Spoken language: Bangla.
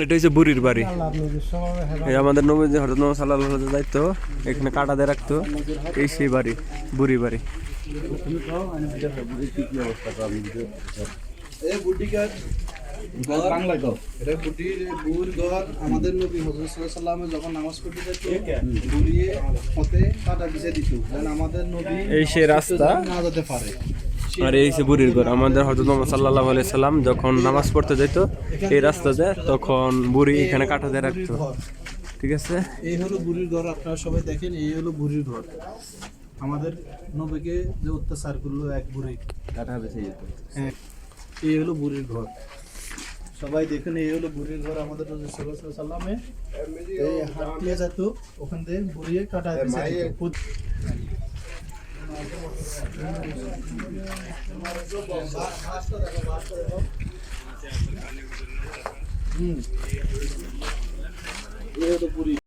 এটা হচ্ছে বুড়ির বাড়ি। এই আমাদের নবী হযরত মুহাম্মদ সাল্লাল্লাহু আলাইহি ওয়াসাল্লাম যাইতো, এখানে কাটা দিয়ে রাখতো। এই সেই বাড়ি, বুড়ি বাড়ি। আমাদের নবী হযরত সাল্লাল্লাহু আলাইহি ওয়াসাল্লাম যখন নামাজ পড়তে যেত বুড়িয়ে পথে কাটা বিছিয়ে দিত, যেন আমাদের নবী এই সেই রাস্তা না যেতে পারে। আর এই যে বুড়ির ঘর। আমাদের হযরত মুহাম্মদ সাল্লাল্লাহু আলাইহি সাল্লাম যখন নামাজ পড়তে যেত এই রাস্তাতে, তখন বুড়ি এখানে কাটা দিয়ে রাখতো। ঠিক আছে, এই হলো বুড়ির ঘর। আপনারা সবাই দেখেন, এই হলো বুড়ির ঘর। আমাদের নবীকে যে অত্যাচার করলো এক বুড়ি, কাটা বেঁচে যেত। হ্যাঁ, এই হলো বুড়ির ঘর। সবাই দেখেন, এই হলো বুড়ির ঘর। আমাদের নবী সাল্লাল্লাহু আলাইহি সাল্লামে এই হাত দিয়ে যেত, ওখান থেকে বুড়িয়ে কাটা বেঁচে যেত। এই হলো বুড়ি।